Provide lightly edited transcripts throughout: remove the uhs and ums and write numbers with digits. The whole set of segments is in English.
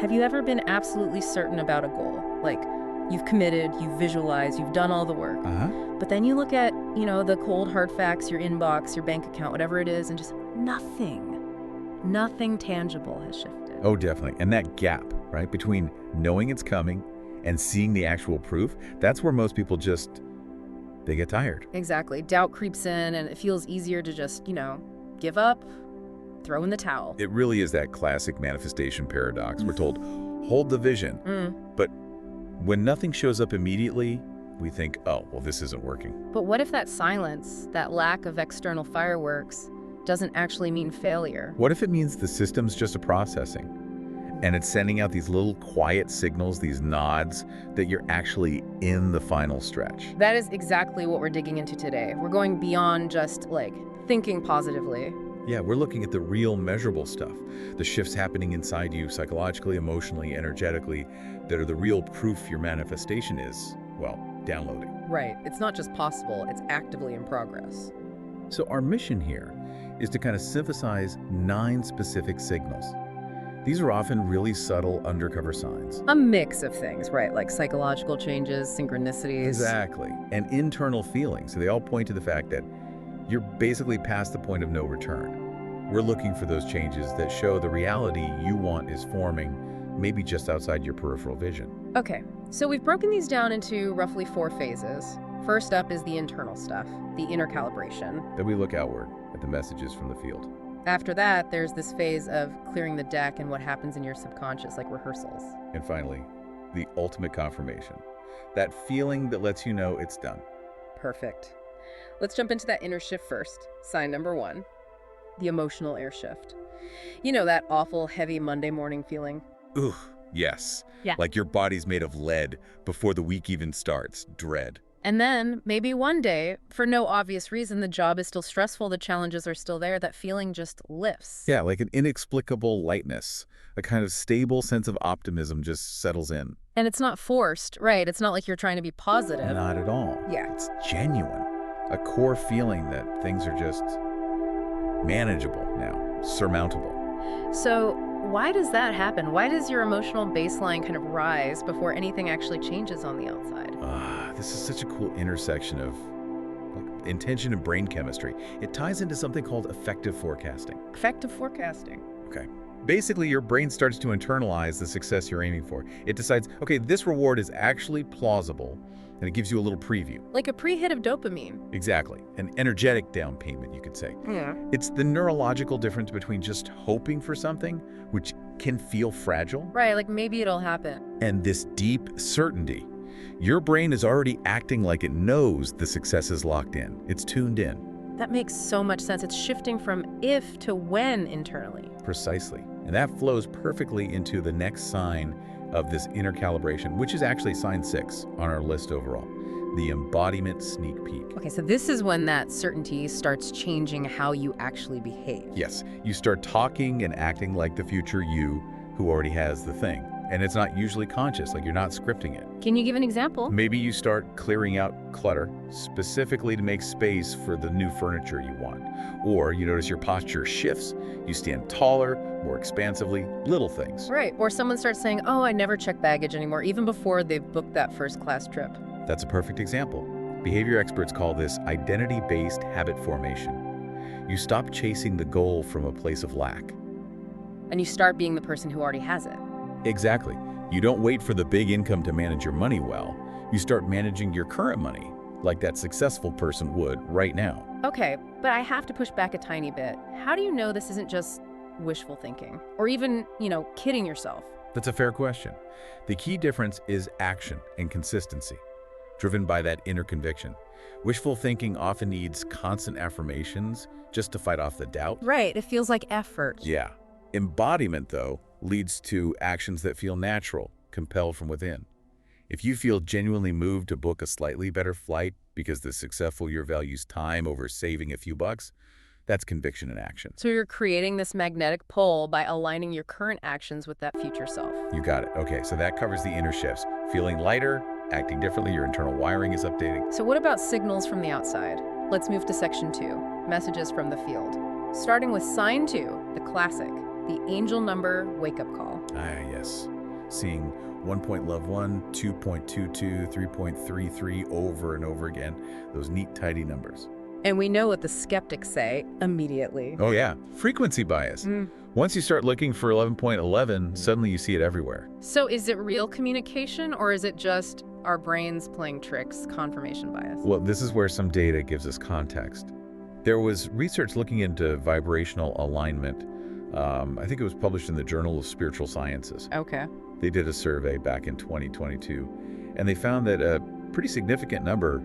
Have you ever been absolutely certain about a goal? Like, you've committed, you've visualized, you've done all the work. Uh-huh. But then you look at, the cold hard facts, your inbox, your bank account, whatever it is, and just nothing tangible has shifted. Oh, definitely. And that gap, right, between knowing it's coming and seeing the actual proof, that's where most people they get tired. Exactly. Doubt creeps in, and it feels easier to just, give up, throw in the towel. It really is that classic manifestation paradox. We're told, hold the vision. But when nothing shows up immediately, we think, oh, well, this isn't working. But what if that silence, that lack of external fireworks, doesn't actually mean failure? What if it means the system's just a processing? And it's sending out these little quiet signals, these nods, that you're actually in the final stretch. That is exactly what we're digging into today. We're going beyond just, thinking positively. Yeah, we're looking at the real measurable stuff, the shifts happening inside you psychologically, emotionally, energetically, that are the real proof your manifestation is, well, downloading. Right. It's not just possible, it's actively in progress. So our mission here is to kind of synthesize 9 specific signals. These are often really subtle undercover signs. A mix of things, right? Like psychological changes, synchronicities. Exactly. And internal feelings. So they all point to the fact that you're basically past the point of no return. We're looking for those changes that show the reality you want is forming, maybe just outside your peripheral vision. Okay, so we've broken these down into roughly 4 phases. First up is the internal stuff, the inner calibration. Then we look outward at the messages from the field. After that, there's this phase of clearing the deck and what happens in your subconscious, like rehearsals. And finally, the ultimate confirmation. That feeling that lets you know it's done. Perfect. Let's jump into that inner shift first. Sign number 1, the emotional air shift. That awful, heavy Monday morning feeling? Ooh, yes. Yeah. Like your body's made of lead before the week even starts. Dread. And then, maybe one day, for no obvious reason, the job is still stressful, the challenges are still there, that feeling just lifts. Yeah, like an inexplicable lightness. A kind of stable sense of optimism just settles in. And it's not forced, right? It's not like you're trying to be positive. Not at all. Yeah. It's genuine. A core feeling that things are just manageable now, surmountable. So why does that happen? Why does your emotional baseline kind of rise before anything actually changes on the outside? This is such a cool intersection of intention and brain chemistry. It ties into something called effective forecasting. Effective forecasting. Okay. Basically, your brain starts to internalize the success you're aiming for. It decides, okay, this reward is actually plausible, and it gives you a little preview. Like a pre-hit of dopamine. Exactly. An energetic down payment, you could say. Yeah. It's the neurological difference between just hoping for something, which can feel fragile, Right, like maybe it'll happen. and this deep certainty. Your brain is already acting like it knows the success is locked in. It's tuned in. That makes so much sense. It's shifting from if to when internally. Precisely. And that flows perfectly into the next sign of this inner calibration, which is actually sign 6 on our list overall, the embodiment sneak peek. Okay, so this is when that certainty starts changing how you actually behave. Yes, you start talking and acting like the future you who already has the thing. And it's not usually conscious, like you're not scripting it. Can you give an example? Maybe you start clearing out clutter, specifically to make space for the new furniture you want. Or you notice your posture shifts. You stand taller, more expansively, little things. Right, or someone starts saying, oh, I never check baggage anymore, even before they've booked that first-class trip. That's a perfect example. Behavior experts call this identity-based habit formation. You stop chasing the goal from a place of lack. And you start being the person who already has it. Exactly. You don't wait for the big income to manage your money well. You start managing your current money, like that successful person would right now. Okay, but I have to push back a tiny bit. How do you know this isn't just wishful thinking? Or even, kidding yourself? That's a fair question. The key difference is action and consistency, driven by that inner conviction. Wishful thinking often needs constant affirmations just to fight off the doubt. Right, it feels like effort. Yeah. Embodiment, though, leads to actions that feel natural, compelled from within. If you feel genuinely moved to book a slightly better flight because the successful year values time over saving a few bucks, that's conviction in action. So you're creating this magnetic pull by aligning your current actions with that future self. You got it. Okay, so that covers the inner shifts. Feeling lighter, acting differently, your internal wiring is updating. So what about signals from the outside? Let's move to section 2, messages from the field. Starting with sign 2, the classic, The angel number wake-up call. Ah, yes. Seeing 1.1, 2.22, 3.33 over and over again. Those neat, tidy numbers. And we know what the skeptics say immediately. Oh, yeah. Frequency bias. Mm. Once you start looking for 11.11, suddenly you see it everywhere. So is it real communication, or is it just our brains playing tricks, confirmation bias? Well, this is where some data gives us context. There was research looking into vibrational alignment. I think it was published in the Journal of Spiritual Sciences. Okay. They did a survey back in 2022, and they found that a pretty significant number,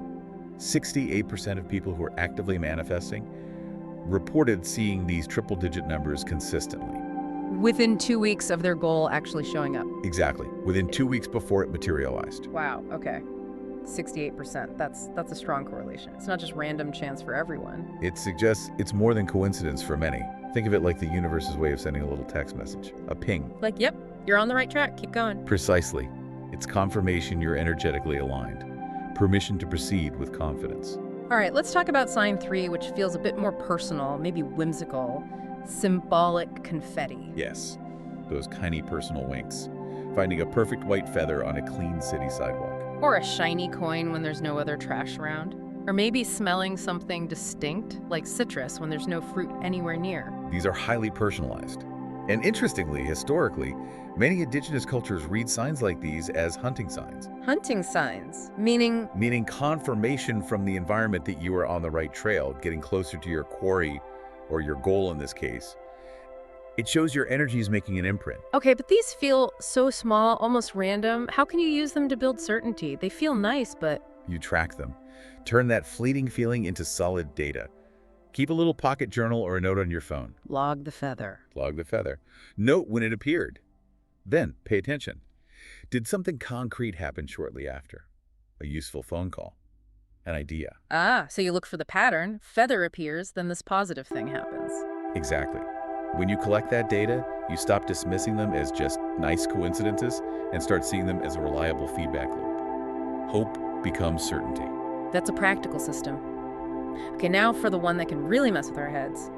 68% of people who are actively manifesting, reported seeing these triple-digit numbers consistently. Within 2 weeks of their goal actually showing up. Exactly. Within 2 weeks before it materialized. Wow, okay. 68%. That's a strong correlation. It's not just random chance for everyone. It suggests it's more than coincidence for many. Think of it like the universe's way of sending a little text message, a ping. Like, yep, you're on the right track. Keep going. Precisely. It's confirmation you're energetically aligned. Permission to proceed with confidence. All right, let's talk about sign 3, which feels a bit more personal, maybe whimsical. Symbolic confetti. Yes, those tiny personal winks. Finding a perfect white feather on a clean city sidewalk. Or a shiny coin when there's no other trash around. Or maybe smelling something distinct, like citrus, when there's no fruit anywhere near. These are highly personalized. And interestingly, historically, many indigenous cultures read signs like these as hunting signs. Hunting signs, meaning? Meaning confirmation from the environment that you are on the right trail, getting closer to your quarry, or your goal in this case. It shows your energy is making an imprint. Okay, but these feel so small, almost random. How can you use them to build certainty? They feel nice, but... You track them. Turn that fleeting feeling into solid data. Keep a little pocket journal or a note on your phone. Log the feather. Log the feather. Note when it appeared. Then, pay attention. Did something concrete happen shortly after? A useful phone call? An idea? Ah, so you look for the pattern, feather appears, then this positive thing happens. Exactly. When you collect that data, you stop dismissing them as just nice coincidences and start seeing them as a reliable feedback loop. Hope becomes certainty. That's a practical system. Okay, now for the one that can really mess with our heads.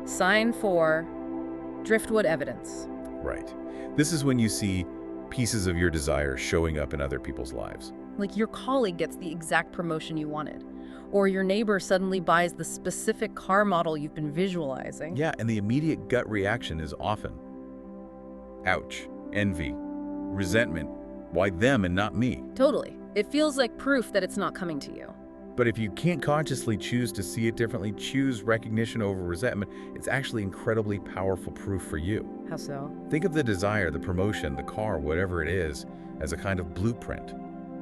Sign 4, driftwood evidence. Right. This is when you see pieces of your desire showing up in other people's lives. Like your colleague gets the exact promotion you wanted. Or your neighbor suddenly buys the specific car model you've been visualizing. Yeah, and the immediate gut reaction is often, ouch, envy, resentment. Why them and not me? Totally. It feels like proof that it's not coming to you. But if you can't consciously choose to see it differently, choose recognition over resentment, it's actually incredibly powerful proof for you. How so? Think of the desire, the promotion, the car, whatever it is, as a kind of blueprint.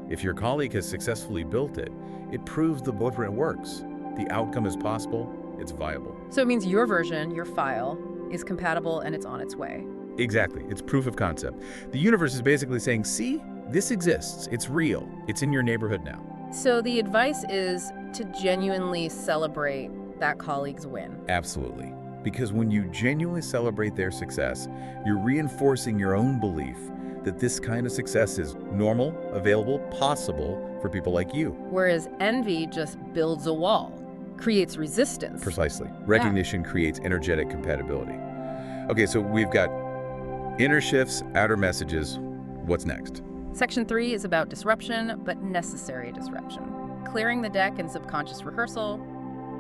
If your colleague has successfully built it, it proves the blueprint works. The outcome is possible, it's viable. So it means your version, your file, is compatible and it's on its way. Exactly, it's proof of concept. The universe is basically saying, see, this exists, it's real, it's in your neighborhood now. So the advice is to genuinely celebrate that colleague's win. Absolutely. Because when you genuinely celebrate their success, you're reinforcing your own belief that this kind of success is normal, available, possible for people like you. Whereas envy just builds a wall, creates resistance. Precisely. Recognition creates energetic compatibility. Okay, so we've got inner shifts, outer messages. What's next? Section 3 is about disruption, but necessary disruption. Clearing the deck in subconscious rehearsal,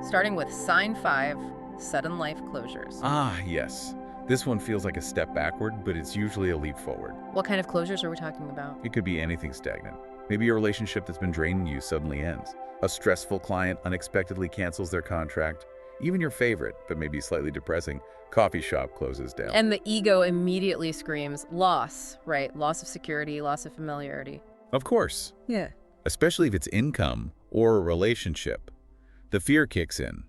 starting with sign 5, sudden life closures. Ah, yes. This one feels like a step backward, but it's usually a leap forward. What kind of closures are we talking about? It could be anything stagnant. Maybe a relationship that's been draining you suddenly ends. A stressful client unexpectedly cancels their contract. Even your favorite, but maybe slightly depressing, coffee shop closes down. And the ego immediately screams, loss, right? Loss of security, loss of familiarity. Of course. Yeah. Especially if it's income or a relationship. The fear kicks in.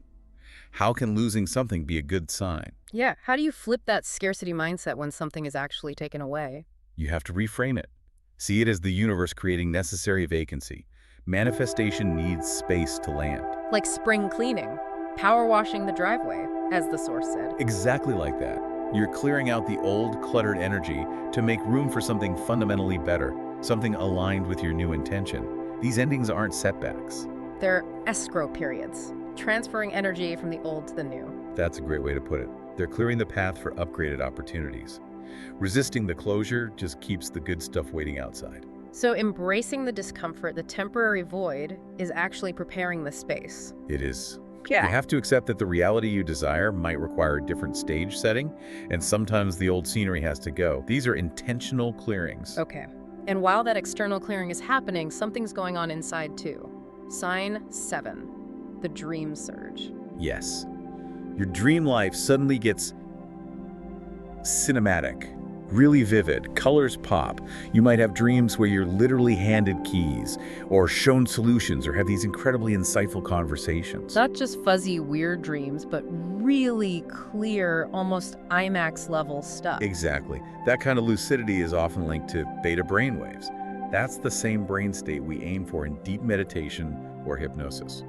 How can losing something be a good sign? Yeah, how do you flip that scarcity mindset when something is actually taken away? You have to reframe it. See it as the universe creating necessary vacancy. Manifestation needs space to land. Like spring cleaning, power washing the driveway, as the source said. Exactly like that. You're clearing out the old, cluttered energy to make room for something fundamentally better, something aligned with your new intention. These endings aren't setbacks. They're escrow periods, transferring energy from the old to the new. That's a great way to put it. They're clearing the path for upgraded opportunities. Resisting the closure just keeps the good stuff waiting outside. So embracing the discomfort, the temporary void, is actually preparing the space. It is. Yeah. You have to accept that the reality you desire might require a different stage setting, and sometimes the old scenery has to go. These are intentional clearings. Okay. And while that external clearing is happening, something's going on inside too. Sign 7, the dream surge. Yes. Your dream life suddenly gets cinematic, really vivid. Colors pop. You might have dreams where you're literally handed keys, or shown solutions, or have these incredibly insightful conversations. Not just fuzzy, weird dreams, but really clear, almost IMAX-level stuff. Exactly. That kind of lucidity is often linked to beta brainwaves. That's the same brain state we aim for in deep meditation or hypnosis.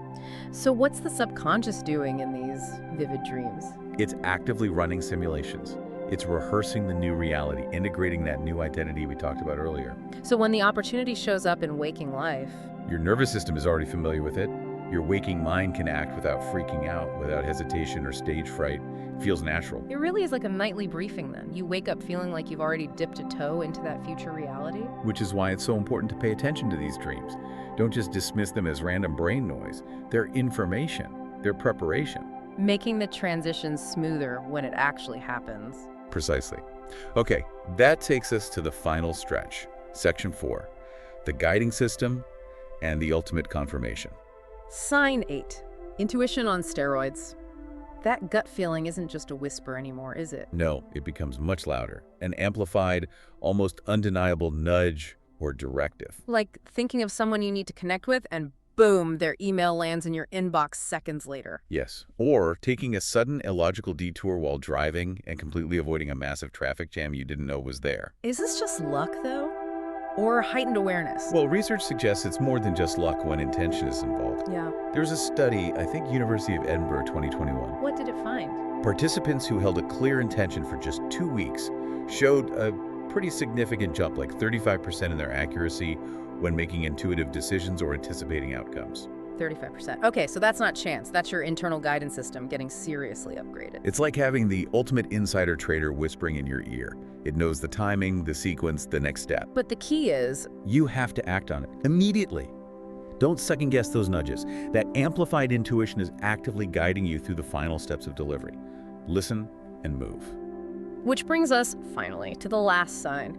So what's the subconscious doing in these vivid dreams? It's actively running simulations. It's rehearsing the new reality, integrating that new identity we talked about earlier. So when the opportunity shows up in waking life, Your nervous system is already familiar with it. Your waking mind can act without freaking out, without hesitation or stage fright. It feels natural. it really is like a nightly briefing then. You wake up feeling like you've already dipped a toe into that future reality. Which is why it's so important to pay attention to these dreams. Don't just dismiss them as random brain noise. They're information. They're preparation. Making the transition smoother when it actually happens. Precisely. Okay, that takes us to the final stretch, Section 4, the guiding system and the ultimate confirmation. Sign 8, intuition on steroids. That gut feeling isn't just a whisper anymore, is it? No, it becomes much louder, an amplified, almost undeniable nudge or directive. Like thinking of someone you need to connect with and boom, their email lands in your inbox seconds later. Yes, or taking a sudden illogical detour while driving and completely avoiding a massive traffic jam you didn't know was there. Is this just luck, though? Or heightened awareness? Well, research suggests it's more than just luck when intention is involved. Yeah. There's a study, I think University of Edinburgh 2021. What did it find? Participants who held a clear intention for just 2 weeks showed a pretty significant jump, like 35% in their accuracy when making intuitive decisions or anticipating outcomes. 35%. Okay, so that's not chance. That's your internal guidance system getting seriously upgraded. It's like having the ultimate insider trader whispering in your ear. It knows the timing, the sequence, the next step. But the key is, You have to act on it immediately. Don't second guess those nudges. That amplified intuition is actively guiding you through the final steps of delivery. Listen and move. which brings us, finally, to the last sign.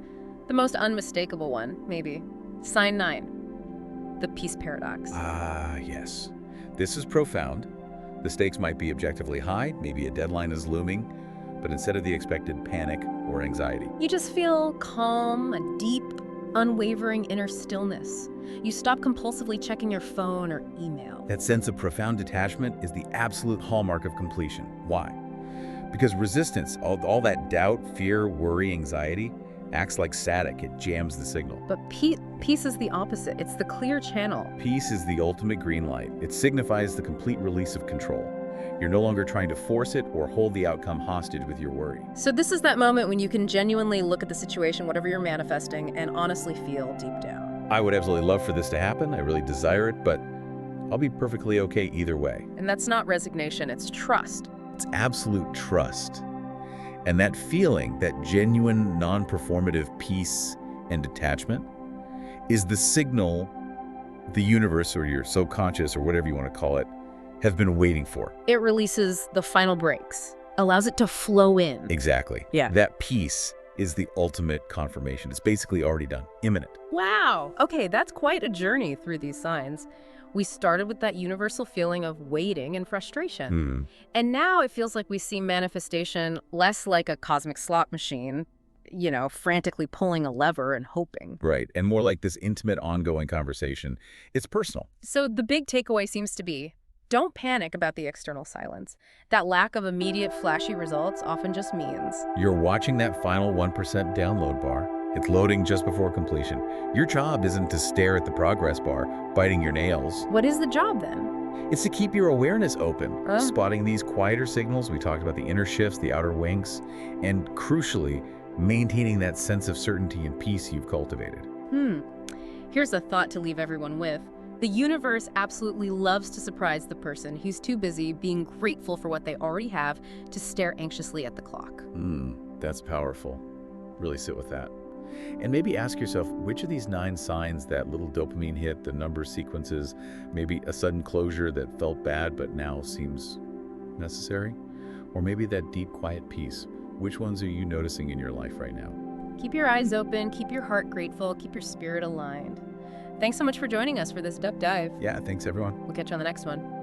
The most unmistakable one, maybe. Sign 9, the peace paradox. Ah, yes. This is profound. The stakes might be objectively high, maybe a deadline is looming, but instead of the expected panic or anxiety. You just feel calm, a deep, unwavering inner stillness. You stop compulsively checking your phone or email. That sense of profound detachment is the absolute hallmark of completion. Why? Because resistance, all that doubt, fear, worry, anxiety, acts like static. It jams the signal. But peace is the opposite. It's the clear channel. Peace is the ultimate green light. It signifies the complete release of control. You're no longer trying to force it or hold the outcome hostage with your worry. So this is that moment when you can genuinely look at the situation, whatever you're manifesting, and honestly feel deep down. I would absolutely love for this to happen. I really desire it, but I'll be perfectly okay either way. And that's not resignation, it's trust. It's absolute trust. And that feeling, that genuine, non-performative peace and detachment, is the signal the universe or your subconscious or whatever you want to call it have been waiting for. It releases the final brakes, allows it to flow in. Exactly. Yeah. That peace is the ultimate confirmation. It's basically already done, imminent. Wow. Okay, that's quite a journey through these signs. We started with that universal feeling of waiting and frustration. And now it feels like we see manifestation less like a cosmic slot machine, frantically pulling a lever and hoping. Right, and more like this intimate, ongoing conversation. It's personal. So the big takeaway seems to be, don't panic about the external silence. That lack of immediate, flashy results often just means You're watching that final 1% download bar. It's loading just before completion. Your job isn't to stare at the progress bar, biting your nails. what is the job then? It's to keep your awareness open, spotting these quieter signals. We talked about the inner shifts, the outer winks, and crucially, maintaining that sense of certainty and peace you've cultivated. Here's a thought to leave everyone with. The universe absolutely loves to surprise the person who's too busy being grateful for what they already have to stare anxiously at the clock. That's powerful. Really sit with that. And maybe ask yourself, which of these 9 signs, that little dopamine hit, the number sequences, maybe a sudden closure that felt bad but now seems necessary? Or maybe that deep, quiet peace. Which ones are you noticing in your life right now? Keep your eyes open, keep your heart grateful, keep your spirit aligned. Thanks so much for joining us for this deep dive. Yeah, thanks everyone. We'll catch you on the next one.